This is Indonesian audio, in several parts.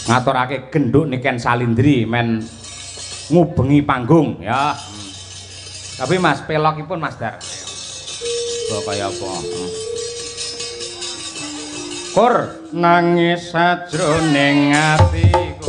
ngaturake genduk Niken Salindri men ngubengi panggung ya. Tapi Mas pelokipun Mas Dar. Kok kaya apa? Kur nangis sajroning atiku.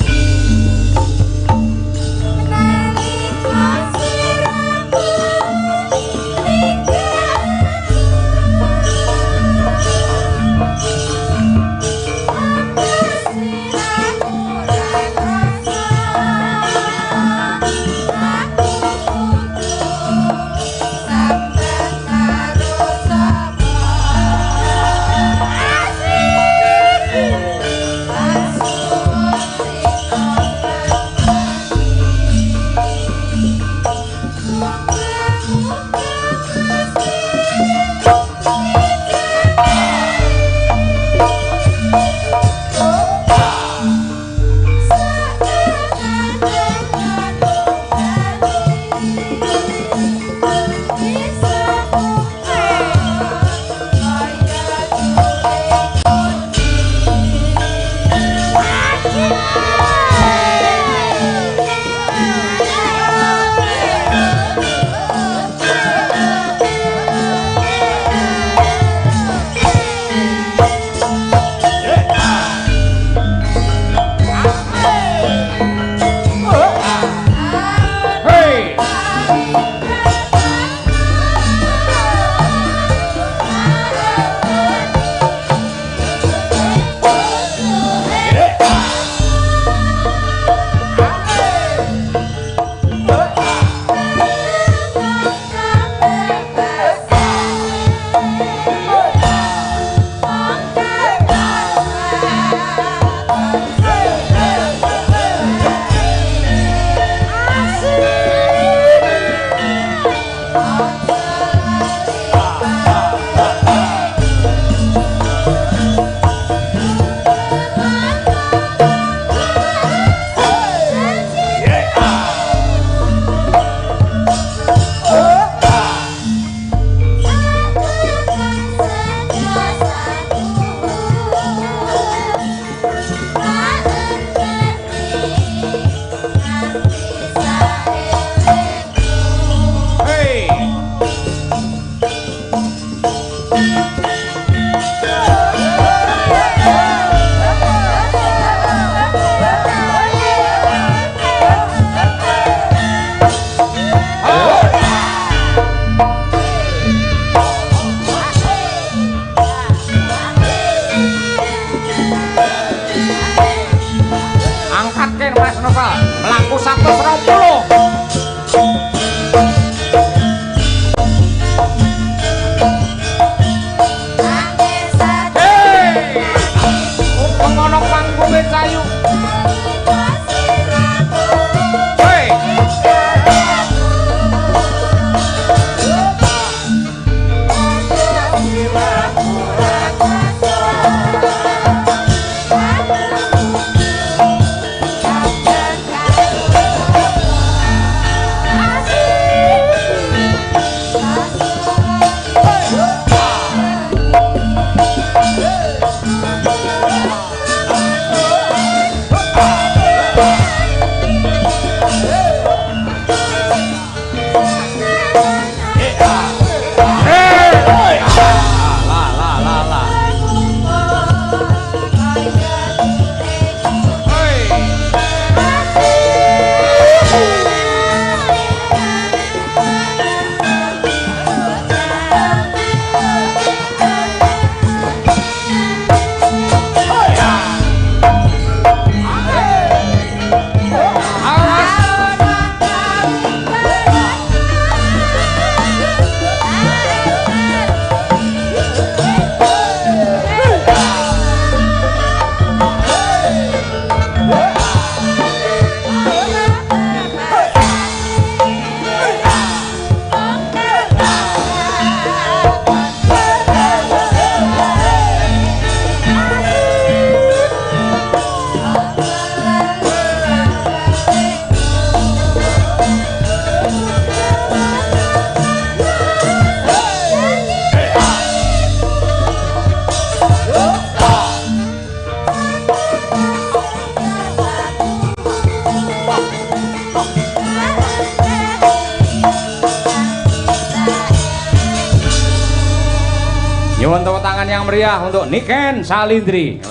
meriah untuk Niken Salindri.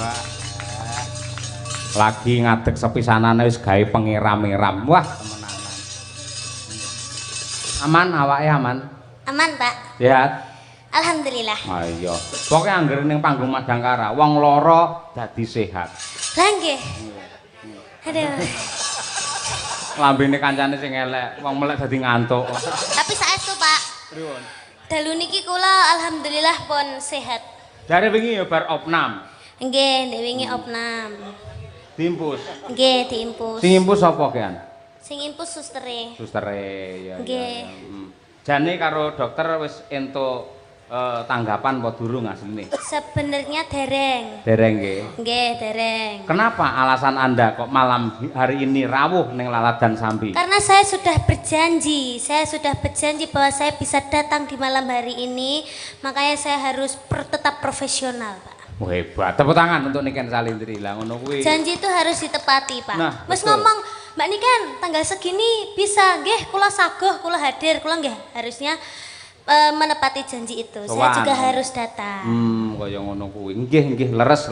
Lagi ngadeg sepisanane wis gawe pengiram-iram. Wah, temenan. Aman awake aman? Aman, Pak. Sehat? Alhamdulillah. Ayo. Pokoke anggere ning panggung Madangkara, wong lara dadi sehat. Lah nggih. Aduh. Lambene kancane sing elek, wong melek dadi ngantuk. Tapi saestu, Pak. Pripun? Dalu niki kula alhamdulillah pun sehat. Jare wingi ya bar opnam. Nggih, ndek wingi opnam. Diimpus. Nggih, diimpus. Sing impus sapa kean? Sing impus sustere. Sustere ya. Nggih. Jane karo dokter wis entuk tanggapan apa durung asline? Sebenarnya dereng. Dereng nggih. Nggih, dereng. Kenapa alasan Anda kok malam hari ini rawuh ning Laladan Sambi? Karena saya sudah berjanji bahwa saya bisa datang di malam hari ini, makanya saya harus tetap profesional, Pak. Oh, hebat. Tepuk tangan untuk Niken Salindri lah ngono kuwi. Janji itu harus ditepati, Pak. Nah, Wes betul. ngomong, Mbak Niken, tanggal segini bisa, nggih, kula sagoh, kula hadir, kula nggih harusnya menepati janji itu. Saya juga harus datang. Kaya ngono kuwi. Nggih, leres.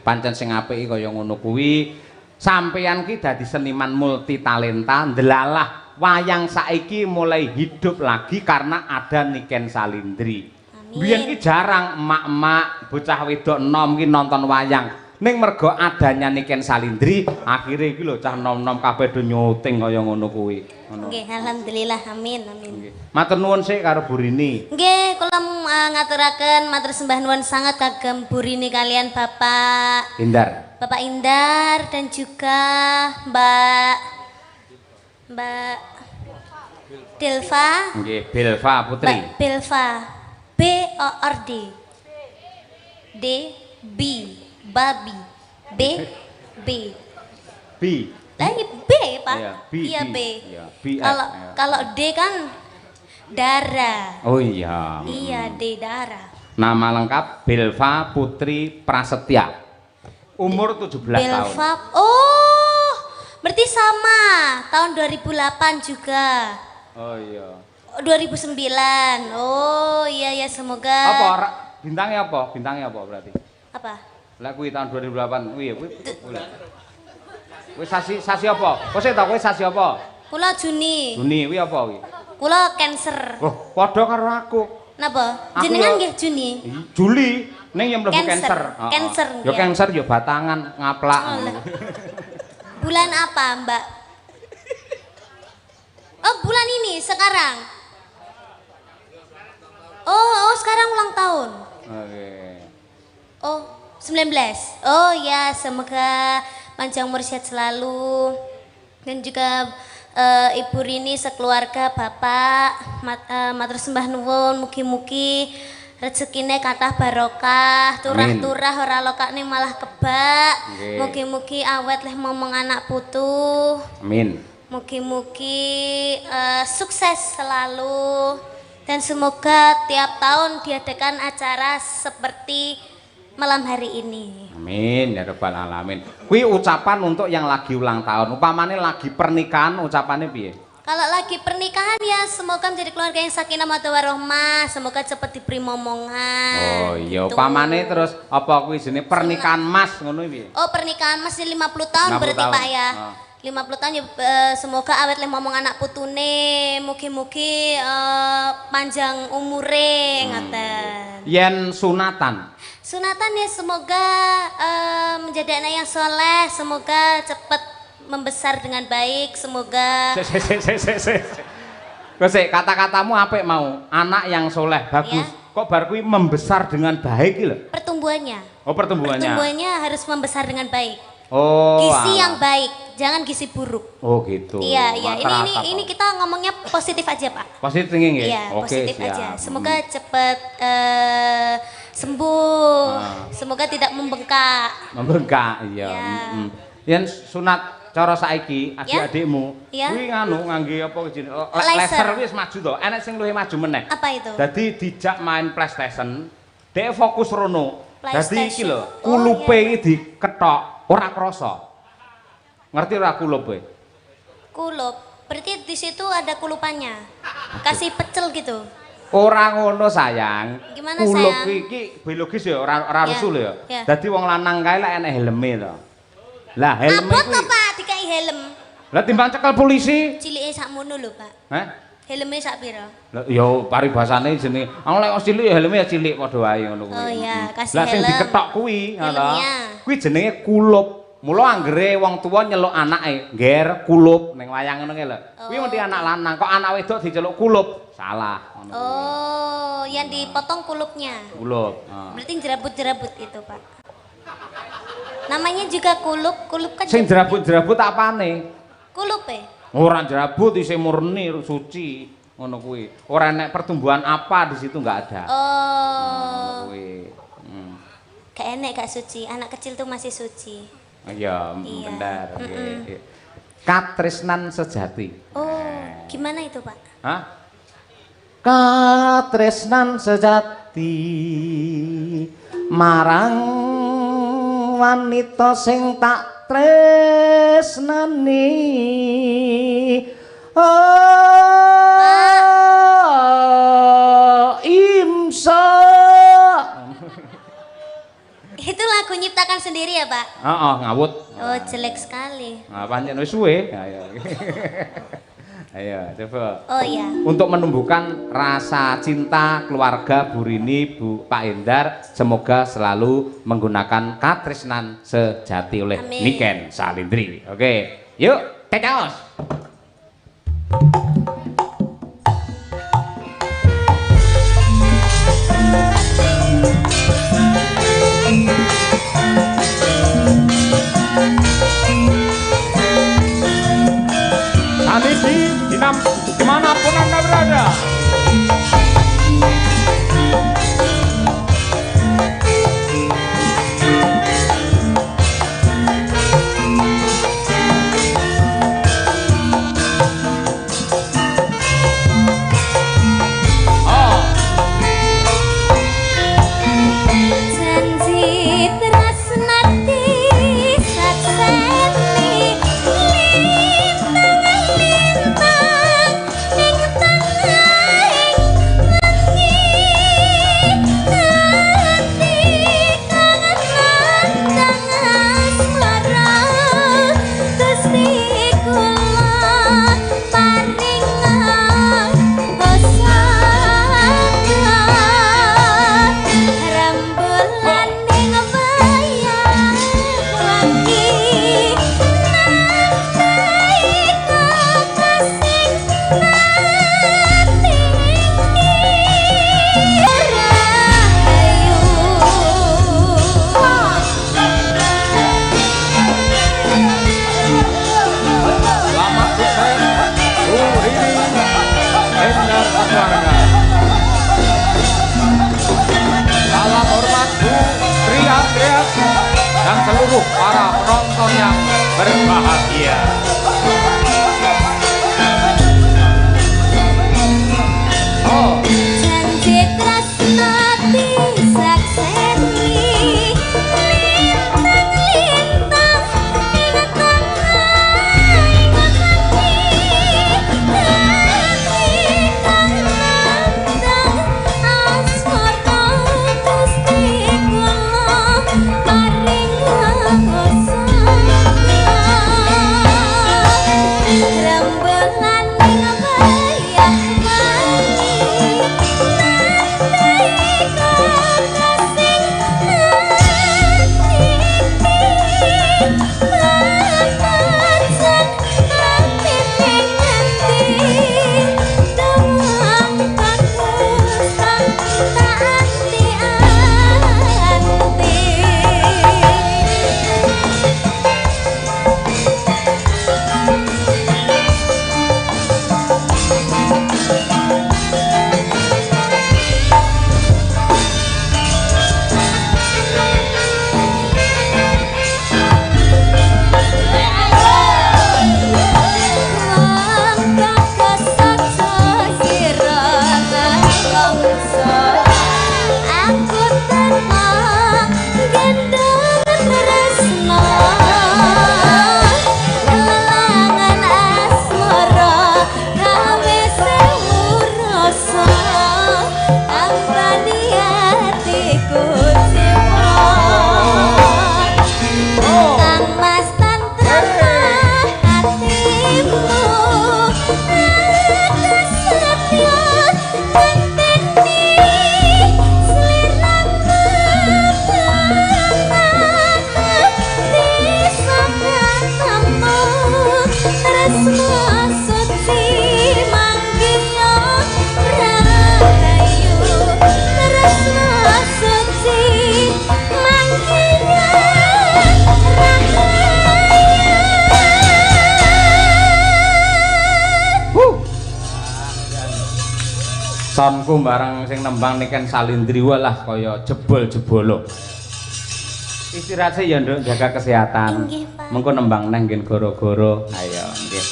Pancen sing apik kaya ngono kuwi. Sampeyan ki dadi seniman multi talenta, ndelalah wayang saiki mulai hidup lagi karena ada Niken Salindri. Biyen ki jarang emak-emak, bocah wedok enom ki nonton wayang. Ning mergo adanya Niken Salindri, akhire iki lho cah nom-nom kabeh do nyuting kaya ngono kuwi. Ngono. Nggih, alhamdulillah, amin. Nggih. Matur nuwun sik karo Bu Rini. Nggih, kula ngaturaken matur sembah nuwun sangat kagem Bu Rini kalian Bapak Indar dan juga Mbak Delva. Nggih, Belva Putri. Mbak Belva. B-O-R-D. D B babi. B Lah ini B, Pak. Iya, B. Kalau D kan darah. Oh iya. Iya, D darah. Nama lengkap Belva Putri Prasetya. Umur 17 tahun. Belva. Oh, berarti sama. Tahun 2008 juga. Oh iya. 2009. Oh, iya semoga. Apa bintangnya apa? Bintangnya apa berarti? Apa? Lah kuwi tahun 2008. Kuwi. Kuwi sasi apa? Kok sik ta kuwi sasi apa? Kula Juni. Juni kuwi apa kuwi? Kula Cancer. Oh, padha karo aku. Napa? Jenengan nggih Juni. Juli ning yang mlebu Cancer. Cancer. Ya Cancer ya batangan ngaplak. Bulan apa, Mbak? Oh, bulan ini sekarang. Oh, sekarang ulang tahun. Oke. Oh, 19. Oh ya, semoga panjang umur sehat selalu. Dan juga Ibu Rini sekeluarga Bapak matur sembah nuwun mugi-mugi rezekine kathah barokah, turah-turah ora lokane malah kebak. Mugi-mugi awet leh momong anak putu. Amin. Mugi-mugi sukses selalu dan semoga tiap tahun diadakan acara seperti malam hari ini. Amin ya rabbal alamin. Kuwi ucapan untuk yang lagi ulang tahun. Upamane lagi pernikahan ucapannya piye? Kalau lagi pernikahan ya semoga menjadi keluarga yang sakinah mawaddah warahmah, semoga cepat diberi momongan. Oh iya, gitu. upamane terus apa kuwi jenenge pernikahan Mas ngono piye? Oh, pernikahan Mas 50 tahun 50 berarti tahun. Pak ya. 50 tahun ya, semoga awet leh momong anak putune, mugi-mugi panjang umure ngaten. Yen sunatan. Sunatan ya semoga menjadi anak yang soleh, semoga cepat membesar dengan baik, semoga. Kok kata-katamu apik mau, anak yang soleh bagus. Ya? Kok bar kuwi membesar dengan baik iki lho? Pertumbuhannya. Oh, pertumbuhannya. Pertumbuhannya harus membesar dengan baik. Oh, gizi yang baik, jangan gizi buruk. Oh gitu. Iya. Ini kita ngomongnya positif aja Pak. Positif thinking ya. Iya, oke, positif siap. aja. Semoga cepat sembuh. Semoga tidak membengkak. Membengkak, iya. Yen sunat cara saiki adik-adikmu, kuwi nganu ngangge apa jenenge? Laser wis maju to. Enek sing luwih maju meneh. Apa itu? Dadi dijak main PlayStation, dhek fokus rono. Dadi iki lho, kulupe iki diketok. Ora krasa. Ngerti ora kulup kowe? Kulup. Berarti di situ ada kulupannya. Kasih pecel gitu. Ora ngono sayang. Gimana Kulup sayang? iki biologis ya, ora Ya, rusuh ya. ya. Dadi wong lanang kae lek enek helme to. Lah helme Abot kuwi. to Pak dikai helm. Lah timbang cekel polisi. Cilike sakmono lho Pak. Heh. Helme sak pira? Lah ya paribasane jenenge. Aku lek cilik ya helme ya cilik padha wae ngono kuwi. Oh iya, kasih Lah sing helm. diketok kuwi, ngono. Helmnya. Kuwi jenenge kulup. Mula anggere wong tuwa nyeluk anake, ngger kulup ning wayang ngono kuwi lho. Kuwi mesti anak lanang, kok anak wedok diceluk kulup. Salah ngono. Oh, yang dipotong kulupnya. Kulup. Berarti jerabut-jerabut itu, Pak. Namanya juga kulup, kulup kan Sing jerabut-jerabut apane? kulup ya? Ora jerabut isih murni suci ngono kuwi. Ora enek pertumbuhan apa di situ enggak ada. Oh. Kuwi. Gak enek gak suci, anak kecil tuh masih suci. Iya, Iya. bener. Katresnan sejati. Oh, gimana itu, Pak? Hah? Katresnan sejati marang wanita sing tak tresnani. Oh, imsa. Itu lagu nyiptakan sendiri ya, Pak? Heeh, ngawut. Oh, jelek sekali. Nah, pancen wis suwe. Ayo. Ayo, coba. Oh iya. Untuk menumbuhkan rasa cinta keluarga Bu Rini, Pak Endar, semoga selalu menggunakan katresnan sejati oleh Amin. Niken Salindri. Oke, yuk, tecaos. Sanidi, dimanapun Anda berada. Janji tresnati sakseni lintang-lintang ing tengahing wengi ati kangen asmara Gusti kula paringan rembulan ning wayang wengi nanti kasing ati rahayu. Selamat sukses, Bu Rini, Endar keluarga. Salam hormat Bu Tri Andreas dan seluruh para penonton yang berbahagia. Oh. Janji tresnati sakseni lintang-lintang ing tengahing wengi kangen asmara Gusti kula paringan Sonku bareng sing nembang Niken Salindri walah kaya jebol-jebolo. Istirahat sih ya Nduk, jaga kesehatan. Inggih, Pak. Mengko nembang neh nggih goro-goro. Ayo nggih.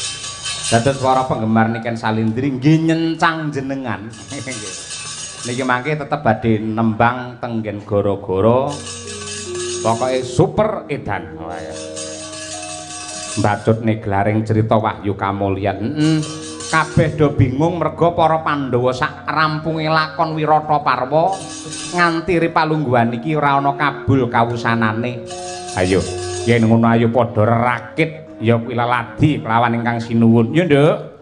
Dados para penggemar Niken Salindri nggih nyencang jenengan. Niki mangke tetep badhe nembang teng nggen goro-goro. Pokoke super edan. Oh, ya. Mbacutne glaring cerita Wahyu Kamulyan. Kabeh do bingung merga para Pandhawa sak rampunge lakon Wirata Parwa nganti ripalungguhan iki ora ana kabul kawusanane. Ayo, yen ngono ayo padha rakit ya kuwi laladi kelawan ingkang sinuwun. Yo, Nduk.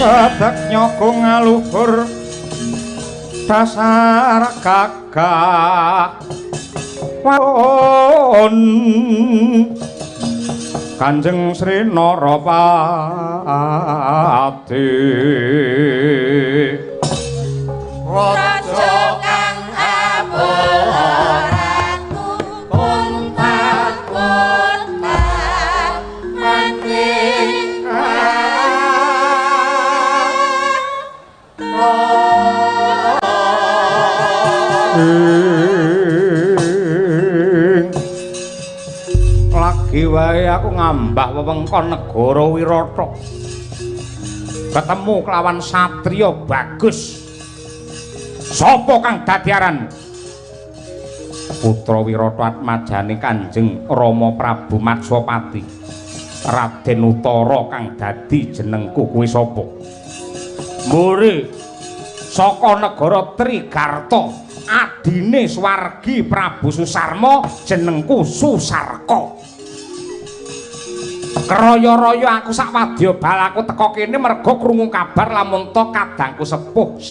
Sadak nyogo ngaluhur dasar gagah won Kanjeng Sri Narapati Raja kang aboraku kontak-kontak maning lagi wae aku ngambah wewengkon negara Wirata ketemu kelawan satriya bagus. Sapa kang dadi aranmu? Putra Wirata Atmajane Kanjeng Rama Prabu Matsapati. Raden Utara kang dadi jenengku kuwi sapa? Muri saka negara Trigarta, adine Swargi Prabu Susarma, jenengku Susarka. Kraya-raya aku sak wadyabal aku teka kene merga krungu kabar lamun to kadangku sepuh